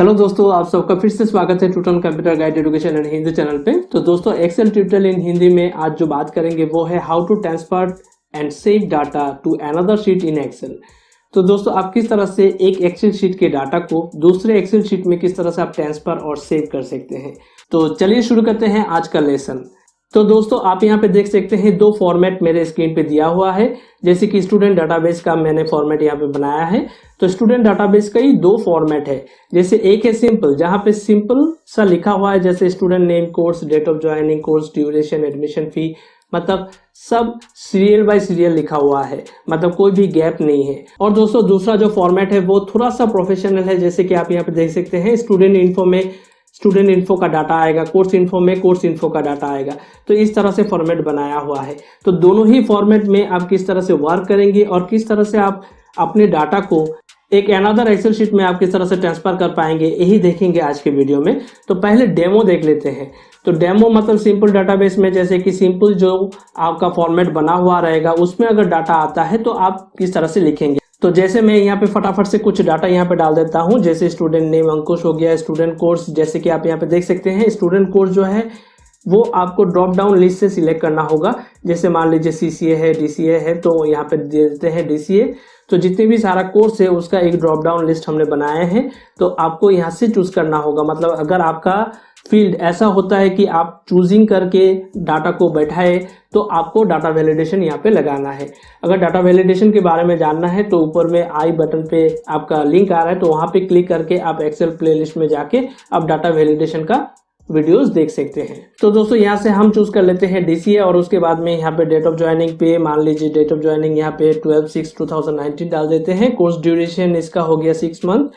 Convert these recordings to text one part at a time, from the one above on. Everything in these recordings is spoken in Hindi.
हेलो दोस्तों, आप सबका फिर से स्वागत है Tuton computer guide education and Hindi channel पे। तो दोस्तों, एक्सेल ट्यूटोरियल इन हिंदी में आज जो बात करेंगे वो है how to transfer and save data to another sheet in Excel. तो दोस्तों, आप किस तरह से एक एक्सेल शीट के डाटा को दूसरे एक्सेल शीट में किस तरह से आप ट्रांसफर और सेव कर सकते हैं। तो चलिए शुरू करते हैं आज का लेसन। तो दोस्तों, आप यहाँ पे देख सकते हैं दो फॉर्मेट मेरे स्क्रीन पे दिया हुआ है। जैसे कि स्टूडेंट डाटाबेस का मैंने फॉर्मेट यहाँ पे बनाया है। तो स्टूडेंट डाटाबेस का ही दो फॉर्मेट है। जैसे एक है सिंपल, जहाँ पे सिंपल सा लिखा हुआ है जैसे student name, course, date of joining, course duration, admission fee, मतलब सब सीरियल बाय सीरियल लिखा हुआ है, मतलब कोई भी गैप नहीं है। और दोस्तों, दूसरा जो फॉर्मेट है वो थोड़ा सा प्रोफेशनल है। जैसे कि आप यहाँ पे देख सकते हैं स्टूडेंट इन्फो में स्टूडेंट इन्फो का डाटा आएगा, कोर्स इन्फो में कोर्स इन्फो का डाटा आएगा। तो इस तरह से फॉर्मेट बनाया हुआ है। तो दोनों ही फॉर्मेट में आप किस तरह से वर्क करेंगे और किस तरह से आप अपने डाटा को एक अनदर एक्सेल शीट में आप किस तरह से ट्रांसफर कर पाएंगे, यही देखेंगे आज के वीडियो में। तो पहले डेमो देख लेते हैं। तो डेमो मतलब सिंपल डाटाबेस में जैसे कि सिंपल जो आपका फॉर्मेट बना हुआ रहेगा उसमें अगर डाटा आता है तो आप किस तरह से लिखेंगे। तो जैसे मैं यहाँ पे फटाफट से कुछ डाटा यहाँ पे डाल देता हूँ। जैसे स्टूडेंट नेम अंकुश हो गया, स्टूडेंट कोर्स जैसे कि आप यहाँ पे देख सकते हैं स्टूडेंट कोर्स जो है वो आपको ड्रॉप डाउन लिस्ट से सिलेक्ट करना होगा। जैसे मान लीजिए CCA है, DCA है, तो यहाँ पे दे देते हैं DCA। तो जितने भी सारा कोर्स है उसका एक ड्रॉप डाउन लिस्ट हमने बनाए हैं। तो आपको यहाँ से चूज करना होगा। मतलब अगर आपका फील्ड ऐसा होता है कि आप चूजिंग करके डाटा को बैठाए तो आपको डाटा वैलिडेशन यहाँ पे लगाना है। अगर डाटा वैलिडेशन के बारे में जानना है तो ऊपर में आई बटन पे आपका लिंक आ रहा है, तो वहां पे क्लिक करके आप एक्सेल प्लेलिस्ट में जाके आप डाटा वैलिडेशन का वीडियोस देख सकते हैं। तो दोस्तों, यहाँ से हम चूज कर लेते हैं DCA और उसके बाद में यहाँ पे डेट ऑफ ज्वाइनिंग पे मान लीजिए डेट ऑफ ज्वाइनिंग यहाँ पे 12/6/2019 डाल देते हैं। कोर्स ड्यूरेशन इसका हो गया 6 मंथ।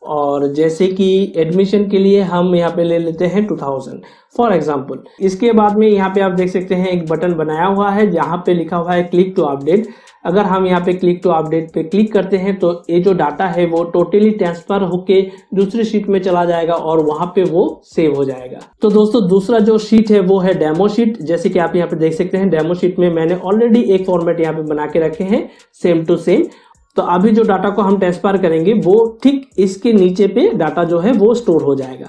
और जैसे कि एडमिशन के लिए हम यहाँ पे ले लेते हैं 2000 फॉर एग्जाम्पल। इसके बाद में यहाँ पे आप देख सकते हैं एक बटन बनाया हुआ है जहाँ पे लिखा हुआ है क्लिक टू अपडेट। अगर हम यहाँ पे क्लिक टू अपडेट पे क्लिक करते हैं तो ये जो डाटा है वो टोटली ट्रांसफर होके दूसरी शीट में चला जाएगा और वहां पे वो सेव हो जाएगा। तो दोस्तों, दूसरा जो शीट है वो है डेमो शीट। जैसे कि आप यहाँ पे देख सकते हैं डेमो शीट में मैंने ऑलरेडी एक फॉर्मेट यहाँ पे बना के रखे हैं सेम टू सेम। तो अभी जो डाटा को हम ट्रांसफर करेंगे वो ठीक इसके नीचे पे डाटा जो है वो स्टोर हो जाएगा।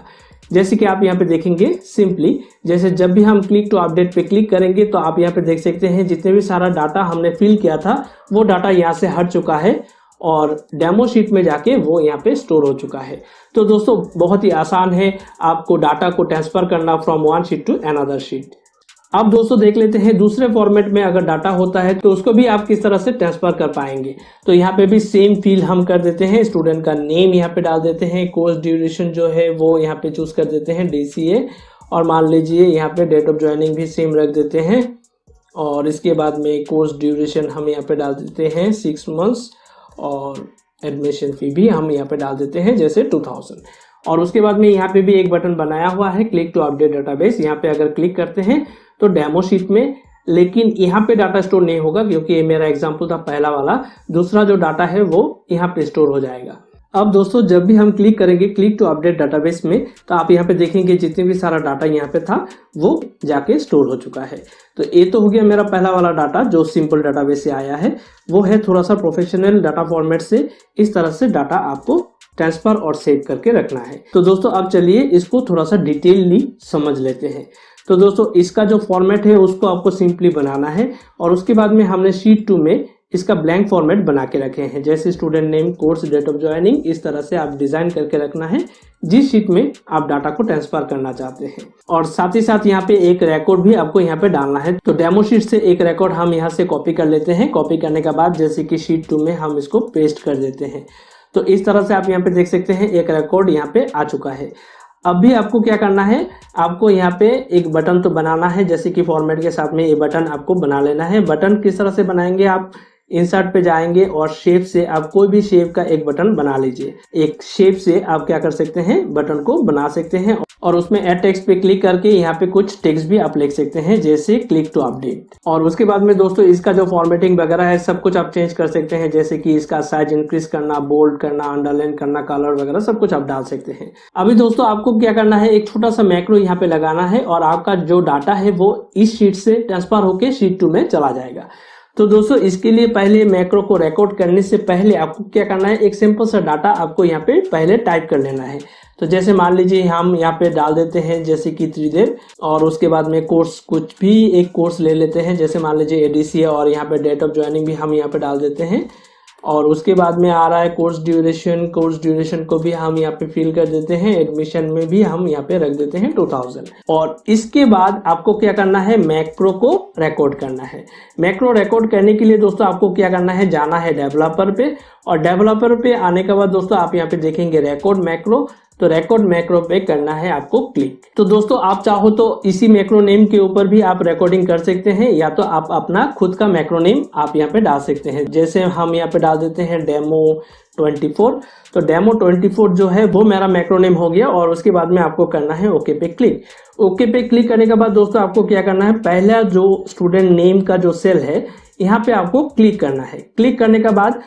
जैसे कि आप यहाँ पे देखेंगे सिंपली, जैसे जब भी हम क्लिक टू अपडेट पे क्लिक करेंगे तो आप यहाँ पे देख सकते हैं जितने भी सारा डाटा हमने फिल किया था वो डाटा यहाँ से हट चुका है और डेमो शीट में जाके वो यहाँ पे स्टोर हो चुका है। तो दोस्तों, बहुत ही आसान है आपको डाटा को ट्रांसफर करना from one sheet to another sheet. अब दोस्तों देख लेते हैं दूसरे फॉर्मेट में अगर डाटा होता है तो उसको भी आप किस तरह से ट्रांसफर कर पाएंगे। तो यहाँ पे भी सेम फील हम कर देते हैं, स्टूडेंट का नेम यहाँ पे डाल देते हैं, कोर्स ड्यूरेशन जो है वो यहाँ पे चूज कर देते हैं DCA, और मान लीजिए यहाँ पे डेट ऑफ ज्वाइनिंग भी सेम रख देते हैं। और इसके बाद में कोर्स ड्यूरेशन हम यहाँ पे डाल देते हैं 6 मंथ्स और एडमिशन फी भी हम यहाँ पे डाल देते हैं जैसे 2000। और उसके बाद में यहाँ पे भी एक बटन बनाया हुआ है क्लिक टू अपडेट डाटाबेस। यहाँ पे अगर क्लिक करते हैं तो डेमो शीट में, लेकिन यहाँ पे डाटा स्टोर नहीं होगा क्योंकि ये मेरा एग्जांपल था पहला वाला। दूसरा जो डाटा है वो यहाँ पे स्टोर हो जाएगा। अब दोस्तों, जब भी हम क्लिक करेंगे क्लिक टू अपडेट डाटाबेस में तो आप यहाँ पे देखेंगे जितने भी सारा डाटा यहाँ पे था वो जाके स्टोर हो चुका है। तो ये तो हो गया मेरा पहला वाला डाटा जो सिंपल डाटाबेस से आया है। वो है थोड़ा सा प्रोफेशनल डाटा फॉर्मेट से। इस तरह से डाटा आपको ट्रांसफर और सेव करके रखना है। तो दोस्तों, अब चलिए इसको थोड़ा सा डिटेलली समझ लेते हैं। तो दोस्तों, इसका जो फॉर्मेट है उसको आपको सिंपली बनाना है और उसके बाद में हमने शीट 2 में इसका ब्लैंक फॉर्मेट बना के रखे हैं। जैसे student name, course, date of joining, इस तरह से आप डिजाइन करके रखना है जिस शीट में आप डाटा को ट्रांसफर करना चाहते हैं। और साथ ही साथ यहाँ पे एक रिकॉर्ड भी आपको यहाँ पे डालना है। तो डेमो शीट से एक रिकॉर्ड हम यहाँ से कॉपी कर लेते हैं। कॉपी करने के बाद जैसे कि शीट 2 में हम इसको पेस्ट कर देते हैं। तो इस तरह से आप यहाँ पे देख सकते हैं एक रिकॉर्ड यहाँ पे आ चुका है। अब भी आपको क्या करना है, आपको यहाँ पे एक बटन तो बनाना है। जैसे कि फॉर्मेट के साथ में ये बटन आपको बना लेना है। बटन किस तरह से बनाएंगे, आप इंसर्ट पे जाएंगे और शेप से आप कोई भी शेप का एक बटन बना लीजिए। एक शेप से आप क्या कर सकते हैं, बटन को बना सकते हैं और उसमें ऐड टेक्स्ट पे क्लिक करके यहाँ पे कुछ टेक्स्ट भी आप लिख सकते हैं जैसे क्लिक टू अपडेट। और उसके बाद में दोस्तों इसका जो फॉर्मेटिंग वगैरह है सब कुछ आप चेंज कर सकते हैं। जैसे कि इसका साइज इंक्रीज करना, बोल्ड करना, अंडरलाइन करना, कलर वगैरह सब कुछ आप डाल सकते हैं। अभी दोस्तों आपको क्या करना है, एक छोटा सा मैक्रो यहाँ पे लगाना है और आपका जो डाटा है वो इस शीट से ट्रांसफर होकर शीट 2 में चला जाएगा। तो दोस्तों इसके लिए पहले मैक्रो को रिकॉर्ड करने से पहले आपको क्या करना है, एक सिंपल सा डाटा आपको यहाँ पे पहले टाइप कर लेना है। तो जैसे मान लीजिए हम यहाँ पे डाल देते हैं जैसे कि त्रिदेव, और उसके बाद में कोर्स कुछ भी एक कोर्स ले लेते हैं, जैसे मान लीजिए एडीसी है, और यहाँ पे डेट ऑफ ज्वाइनिंग भी हम यहाँ पे डाल देते हैं। और उसके बाद में आ रहा है कोर्स ड्यूरेशन को भी हम यहाँ पे फिल कर देते हैं। एडमिशन में भी हम यहाँ पे रख देते हैं 2000। और इसके बाद आपको क्या करना है, मैक्रो को रिकॉर्ड करना है। मैक्रो रिकॉर्ड करने के लिए दोस्तों आपको क्या करना है, जाना है डेवलपर पे, और डेवलपर पे आने के बाद दोस्तों आप यहाँ पे देखेंगे रिकॉर्ड मैक्रो, तो रिकॉर्ड मैक्रो पे करना है आपको क्लिक। तो दोस्तों आप चाहो तो इसी मैक्रो नेम के ऊपर भी आप रिकॉर्डिंग कर सकते हैं, या तो आप अपना खुद का मैक्रो नेम आप यहाँ पे डाल सकते हैं। जैसे हम यहाँ पे डाल देते हैं डेमो 24, तो डेमो 24 जो है वो मेरा मैक्रो नेम हो गया। और उसके बाद में आपको करना है ओके पे क्लिक। ओके पे क्लिक करने के बाद दोस्तों आपको क्या करना है, पहला जो स्टूडेंट नेम का जो सेल है यहाँ पे आपको क्लिक करना है। क्लिक करने के बाद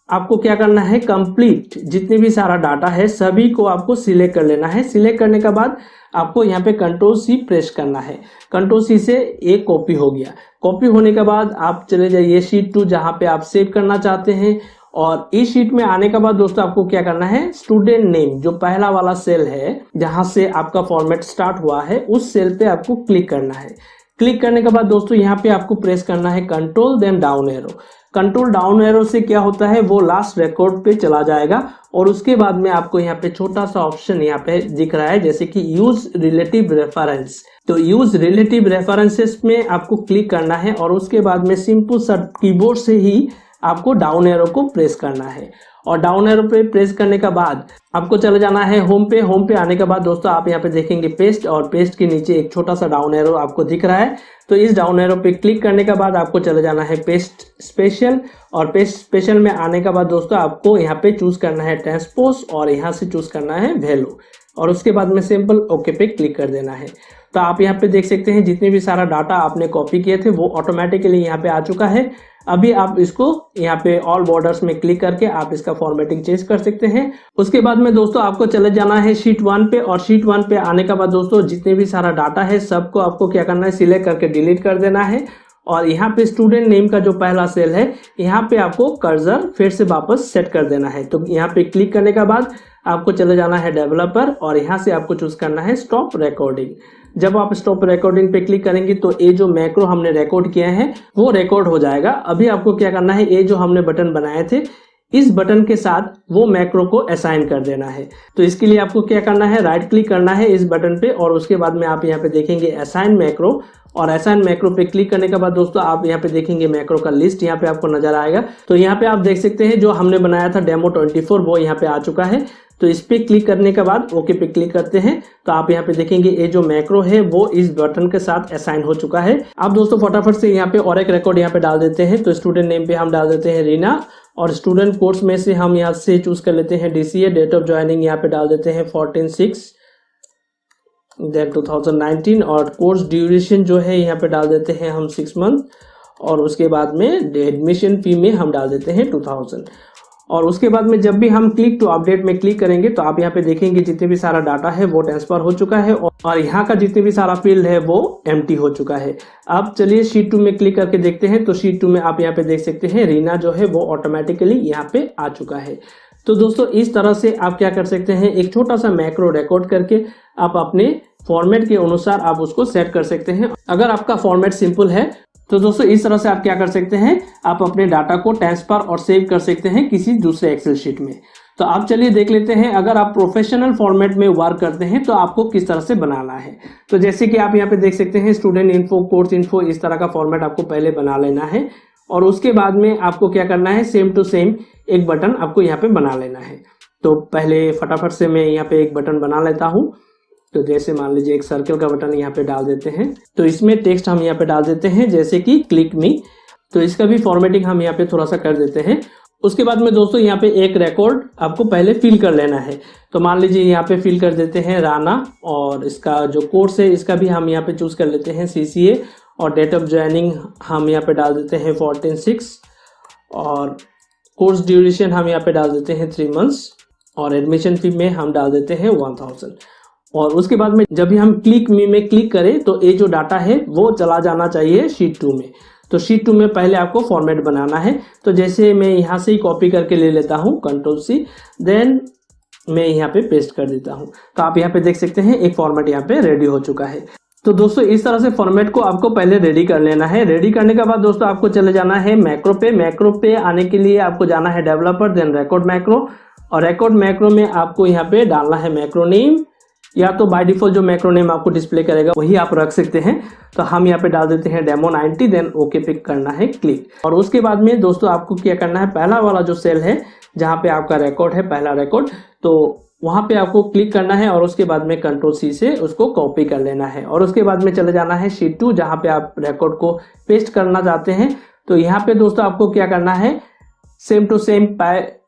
आपको क्या करना है, कंप्लीट जितने भी सारा डाटा है सभी को आपको सिलेक्ट कर लेना है। सिलेक्ट करने के बाद आपको यहाँ पे कंट्रोल सी प्रेस करना है। कंट्रोल सी से एक कॉपी हो गया। कॉपी होने के बाद आप चले जाइए शीट 2 जहाँ पे आप सेव करना चाहते हैं। और इस शीट में आने के बाद दोस्तों आपको क्या करना है, स्टूडेंट नेम जो पहला वाला सेल है जहां से आपका फॉर्मेट स्टार्ट हुआ है उस सेल पे आपको क्लिक करना है। क्लिक करने के बाद दोस्तों यहाँ पे आपको प्रेस करना है control then down arrow. Control down arrow से क्या होता है, वो लास्ट रिकॉर्ड पे चला जाएगा। और उसके बाद में आपको यहाँ पे छोटा सा ऑप्शन यहाँ पे दिख रहा है जैसे कि यूज रिलेटिव रेफरेंस। तो यूज रिलेटिव रेफरेंसेस में आपको क्लिक करना है, और उसके बाद में सिंपल सा कीबोर्ड से ही आपको डाउन एरो को प्रेस करना है। और डाउन एरो पे प्रेस करने के बाद आपको चले जाना है होम पे। होम पे आने के बाद दोस्तों आप यहाँ पे देखेंगे पेस्ट, और पेस्ट के नीचे एक छोटा सा डाउन एरो आपको दिख रहा है। तो इस डाउन एरो पे क्लिक करने के बाद आपको चले जाना है पेस्ट स्पेशल। और पेस्ट स्पेशल में आने के बाद दोस्तों आपको यहाँ पे चूज करना है ट्रांसपोज, और यहाँ से चूज करना है वैल्यू, और उसके बाद में सिंपल ओके पे क्लिक कर देना है। तो आप यहाँ पे देख सकते हैं जितने भी सारा डाटा आपने कॉपी किए थे वो ऑटोमेटिकली यहाँ पे आ चुका है। अभी आप इसको यहाँ पे ऑल बॉर्डर्स में क्लिक करके आप इसका फॉर्मेटिंग चेंज कर सकते हैं। उसके बाद में दोस्तों आपको चले जाना है शीट 1 पे, और शीट 1 पे आने के बाद दोस्तों जितने भी सारा डाटा है सबको आपको क्या करना है, सिलेक्ट करके डिलीट कर देना है। और यहाँ पे स्टूडेंट नेम का जो पहला सेल है यहाँ पे आपको कर्सर फिर से वापस सेट कर देना है। तो यहाँ पे क्लिक करने के बाद आपको चले जाना है डेवलपर, और यहाँ से आपको चूज करना है स्टॉप रिकॉर्डिंग। जब आप स्टॉप रिकॉर्डिंग पे क्लिक करेंगे तो ये जो मैक्रो हमने रिकॉर्ड किया है वो रिकॉर्ड हो जाएगा। अभी आपको क्या करना है, ये जो हमने बटन बनाए थे इस बटन के साथ वो मैक्रो को असाइन कर देना है। तो इसके लिए आपको क्या करना है, राइट क्लिक करना है इस बटन पे, और उसके बाद में आप यहाँ पे देखेंगे असाइन मैक्रो। और असाइन मैक्रो पे क्लिक करने के बाद दोस्तों आप यहाँ पे देखेंगे मैक्रो का लिस्ट यहाँ पे आपको नजर आएगा। तो यहाँ पे आप देख सकते हैं जो हमने बनाया था डेमो 24 वो यहाँ पे आ चुका है। तो इस पे क्लिक करने के बाद ओके पे क्लिक करते हैं तो आप यहाँ पे देखेंगे ये जो मैक्रो है वो इस बटन के साथ असाइन हो चुका है। अब दोस्तों फटाफट से यहाँ पे और एक रिकॉर्ड यहाँ पे डाल देते हैं। तो स्टूडेंट नेम पे हम डाल देते हैं रीना, और स्टूडेंट कोर्स में से हम यहाँ से चूज कर लेते हैं DCA। डेट ऑफ ज्वाइनिंग यहाँ पे डाल देते हैं 14/6/2019, और कोर्स ड्यूरेशन जो है यहाँ पे डाल देते हैं हम 6 मंथ, और उसके बाद में एडमिशन फी में हम डाल देते हैं 2000। और उसके बाद में जब भी हम क्लिक टू अपडेट में क्लिक करेंगे तो आप यहाँ पे देखेंगे जितने भी सारा डाटा है वो ट्रांसफर हो चुका है, और यहाँ का जितने भी सारा फील्ड है वो एम्प्टी हो चुका है। अब चलिए शीट 2 में क्लिक करके देखते हैं। तो शीट 2 में आप यहाँ पे देख सकते हैं रीना जो है वो ऑटोमेटिकली यहाँ पे आ चुका है। तो दोस्तों इस तरह से आप क्या कर सकते हैं, एक छोटा सा मैक्रो रिकॉर्ड करके आप अपने फॉर्मेट के अनुसार आप उसको सेट कर सकते हैं। अगर आपका फॉर्मेट सिंपल है तो दोस्तों इस तरह से आप क्या कर सकते हैं, आप अपने डाटा को ट्रांसफर और सेव कर सकते हैं किसी दूसरे एक्सेल शीट में। तो आप चलिए देख लेते हैं, अगर आप प्रोफेशनल फॉर्मेट में वर्क करते हैं तो आपको किस तरह से बनाना है। तो जैसे कि आप यहाँ पे देख सकते हैं स्टूडेंट इन्फो, कोर्स इन्फो, इस तरह का फॉर्मेट आपको पहले बना लेना है। और उसके बाद में आपको क्या करना है, सेम टू सेम एक बटन आपको यहाँ पे बना लेना है। तो पहले फटाफट से मैं यहाँ पे एक बटन बना लेता हूँ। तो जैसे मान लीजिए एक सर्कल का बटन यहाँ पे डाल देते हैं। तो इसमें टेक्स्ट हम यहाँ पे डाल देते हैं जैसे कि क्लिक मी। तो इसका भी फॉर्मेटिंग हम यहाँ पे थोड़ा सा कर देते हैं। उसके बाद में दोस्तों यहाँ पे एक रिकॉर्ड आपको पहले फिल कर लेना है। तो मान लीजिए यहाँ पे फिल कर देते हैं राना, और इसका जो कोर्स है इसका भी हम यहाँ पे चूज कर लेते हैं CCA, और डेट ऑफ ज्वाइनिंग हम यहाँ पे डाल देते हैं 14/6, और कोर्स ड्यूरेशन हम यहाँ पे डाल देते हैं 3 मंथ्स, और एडमिशन फी में हम डाल देते हैं 1000। और उसके बाद में जब भी हम क्लिक मी में क्लिक करें तो ये जो डाटा है वो चला जाना चाहिए शीट 2 में। तो शीट 2 में पहले आपको फॉर्मेट बनाना है। तो जैसे मैं यहाँ से ही कॉपी करके ले लेता हूँ Ctrl+C, देन मैं यहाँ पे पेस्ट कर देता हूँ। तो आप यहाँ पे देख सकते हैं एक फॉर्मेट यहाँ पे रेडी हो चुका है। तो दोस्तों इस तरह से फॉर्मेट को आपको पहले रेडी कर लेना है। रेडी करने के बाद दोस्तों आपको चले जाना है मैक्रो पे। मैक्रो पे आने के लिए आपको जाना है डेवलपर, देन रिकॉर्ड मैक्रो, और रिकॉर्ड मैक्रो में आपको यहाँ पे डालना है मैक्रो नेम, या तो बाय डिफॉल्ट जो मैक्रो नेम आपको डिस्प्ले करेगा वही आप रख सकते हैं। तो हम यहाँ पे डाल देते हैं डेमो 90, देन ओके पे करना है क्लिक। और उसके बाद में दोस्तों आपको क्या करना है, पहला वाला जो सेल है जहाँ पे आपका रिकॉर्ड है, पहला रिकॉर्ड, तो वहां पे आपको क्लिक करना है और उसके बाद में कंट्रोल सी से उसको कॉपी कर लेना है। और उसके बाद में चले जाना है शीट 2 जहां पे आप रिकॉर्ड को पेस्ट करना चाहते हैं। तो यहाँ पे दोस्तों आपको क्या करना है, सेम टू सेम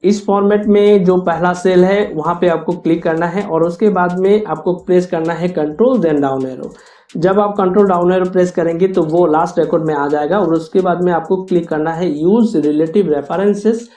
इस फॉर्मेट में जो पहला सेल है वहां पे आपको क्लिक करना है और उसके बाद में आपको प्रेस करना है कंट्रोल देन डाउन एरो। जब आप कंट्रोल डाउन एरो प्रेस करेंगे तो वो लास्ट रिकॉर्ड में आ जाएगा। और उसके बाद में आपको क्लिक करना है यूज रिलेटिव रेफरेंसेस।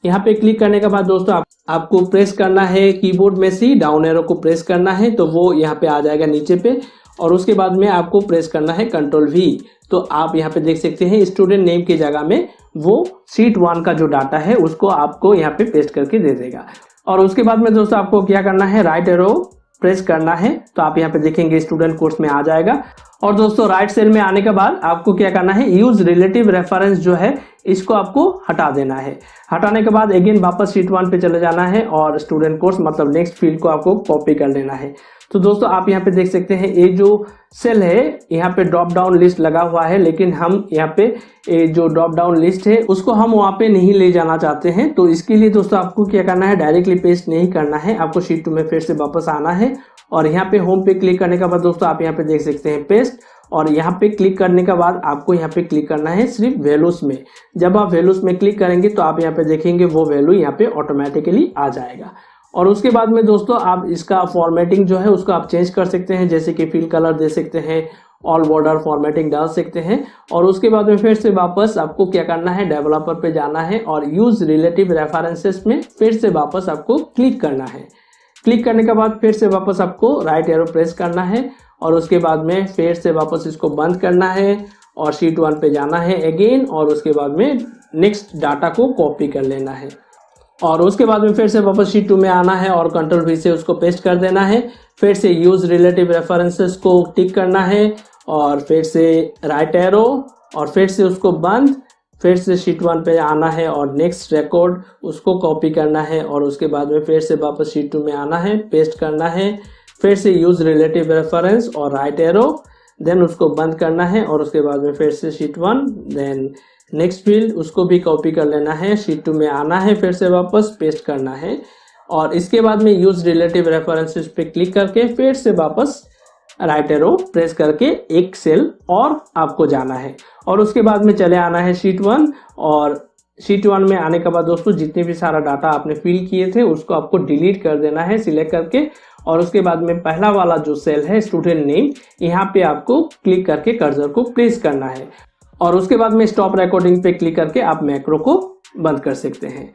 यहाँ पे क्लिक करने के बाद दोस्तों आपको प्रेस करना है कीबोर्ड में से डाउन एरो को प्रेस करना है, तो वो यहाँ पे आ जाएगा नीचे पे। और उसके बाद में आपको प्रेस करना है कंट्रोल वी। तो आप यहाँ पे देख सकते हैं स्टूडेंट नेम की जगह में वो शीट 1 का जो डाटा है उसको आपको यहाँ पे पेस्ट करके दे देगा। और उसके बाद में दोस्तों आपको क्या करना है, राइट एरो प्रेस करना है। तो आप यहाँ पे देखेंगे स्टूडेंट कोर्स में आ जाएगा। और दोस्तों राइट सेल में आने के बाद आपको क्या करना है, यूज रिलेटिव रेफरेंस जो है इसको आपको हटा देना है। हटाने के बाद अगेन वापस शीट 1 पे चले जाना है और स्टूडेंट कोर्स मतलब नेक्स्ट फील्ड को आपको कॉपी कर लेना है। तो दोस्तों आप यहाँ पे देख सकते हैं ये जो सेल है यहाँ पे ड्रॉप डाउन लिस्ट लगा हुआ है, लेकिन हम यहाँ पे ये जो ड्रॉप डाउन लिस्ट है उसको हम वहाँ पे नहीं ले जाना चाहते हैं। तो इसके लिए दोस्तों आपको क्या करना है, डायरेक्टली पेस्ट नहीं करना है, आपको शीट 2 में फिर से वापस आना है। और यहाँ पे होम पे क्लिक करने के बाद दोस्तों आप यहाँ पे देख सकते हैं पेस्ट। और यहाँ पे क्लिक करने के बाद आपको यहाँ पे क्लिक करना है सिर्फ वैल्यूज में। जब आप वैल्यूज में क्लिक करेंगे तो आप यहाँ पे देखेंगे वो वैल्यू यहाँ पे ऑटोमेटिकली आ जाएगा। और उसके बाद में दोस्तों आप इसका फॉर्मेटिंग जो है उसको आप चेंज कर सकते हैं, जैसे कि फिल कलर दे सकते हैं, ऑल बॉर्डर फॉर्मेटिंग डाल सकते हैं। और उसके बाद में फिर से वापस आपको क्या करना है, डेवलपर पे जाना है और यूज रिलेटिव रेफरेंसेस में फिर से वापस आपको क्लिक करना है। क्लिक करने के बाद फिर से वापस आपको राइट एरो प्रेस करना है और उसके बाद में फिर से वापस इसको बंद करना है और शीट 1 पे जाना है अगेन। और उसके बाद में नेक्स्ट डाटा को कॉपी कर लेना है और उसके बाद में फिर से वापस शीट 2 में आना है और कंट्रोल वी से उसको पेस्ट कर देना है। फिर से यूज रिलेटिव रेफरेंसेस को टिक करना है और फिर से राइट एरो और फिर से उसको बंद, फिर से शीट 1 पे आना है और नेक्स्ट रिकॉर्ड उसको कॉपी करना है। और उसके बाद में फिर से वापस शीट 2 में आना है, पेस्ट करना है, फिर से यूज रिलेटिव रेफरेंस और राइट एरो, देन उसको बंद करना है। और उसके बाद में फिर से शीट 1, देन नेक्स्ट फील्ड उसको भी कॉपी कर लेना है, शीट 2 में आना है, फिर से वापस पेस्ट करना है। और इसके बाद में यूज रिलेटिव रेफरेंसेस पे क्लिक करके फिर से वापस राइट एरो प्रेस करके एक सेल और आपको जाना है। और उसके बाद में चले आना है शीट 1 और शीट 1 में आने के बाद दोस्तों जितने भी सारा डाटा आपने फिल किए थे उसको आपको डिलीट कर देना है सिलेक्ट करके। और उसके बाद में पहला वाला जो सेल है स्टूडेंट नेम, यहाँ पे आपको क्लिक करके कर्सर को प्लेस करना है। और उसके बाद में स्टॉप रिकॉर्डिंग पे क्लिक करके आप मैक्रो को बंद कर सकते हैं।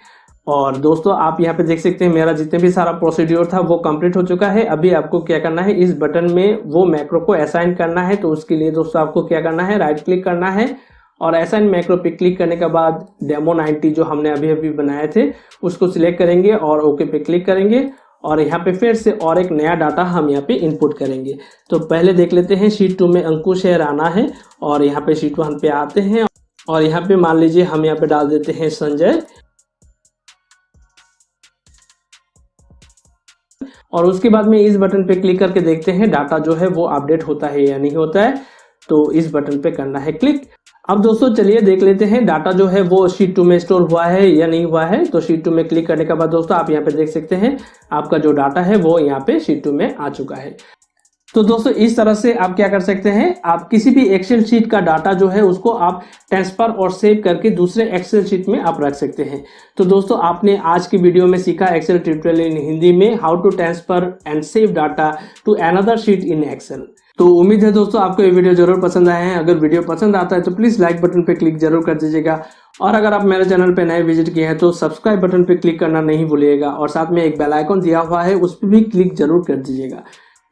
और दोस्तों आप यहाँ पे देख सकते हैं मेरा जितने भी सारा प्रोसीड्योर था वो कंप्लीट हो चुका है। अभी आपको क्या करना है, इस बटन में वो मैक्रो को असाइन करना है। तो उसके लिए दोस्तों आपको क्या करना है, राइट क्लिक करना है और असाइन मैक्रो पे क्लिक करने के बाद डेमो 90 जो हमने अभी अभी बनाए थे उसको सिलेक्ट करेंगे और ओके पे क्लिक करेंगे। और यहाँ पे फिर से और एक नया डाटा हम यहाँ पे इनपुट करेंगे। तो पहले देख लेते हैं, शीट 2 में अंकुश है, राणा है, और यहाँ पे शीट 1 पे आते हैं और यहाँ पे मान लीजिए हम यहाँ पे डाल देते हैं संजय। और उसके बाद में इस बटन पे क्लिक करके देखते हैं डाटा जो है वो अपडेट होता है या नहीं होता है। तो इस बटन पे करना है क्लिक। अब दोस्तों चलिए देख लेते हैं डाटा जो है वो शीट 2 में स्टोर हुआ है या नहीं हुआ है। तो शीट 2 में क्लिक करने के बाद दोस्तों आप यहाँ पे देख सकते हैं आपका जो डाटा है वो यहाँ पे शीट 2 में आ चुका है। तो दोस्तों इस तरह से आप क्या कर सकते हैं, आप किसी भी एक्सेल शीट का डाटा जो है उसको आप ट्रांसफर और सेव करके दूसरे एक्सेल शीट में आप रख सकते हैं। तो दोस्तों आपने आज की वीडियो में सीखा एक्सेल ट्यूटोरियल इन हिंदी में how to transfer and save data to another sheet in Excel. तो उम्मीद है दोस्तों आपको ये वीडियो जरूर पसंद आया है। अगर वीडियो पसंद आता है तो प्लीज लाइक बटन पे क्लिक जरूर कर दीजिएगा और अगर आप मेरे चैनल पे नए विजिट किए हैं तो सब्सक्राइब बटन पे क्लिक करना नहीं भूलिएगा और साथ में एक बेल आइकन दिया हुआ है उस पर भी क्लिक जरूर कर दीजिएगा।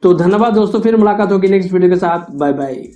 तो धन्यवाद दोस्तों, फिर मुलाकात होगी नेक्स्ट वीडियो के साथ। Bye bye.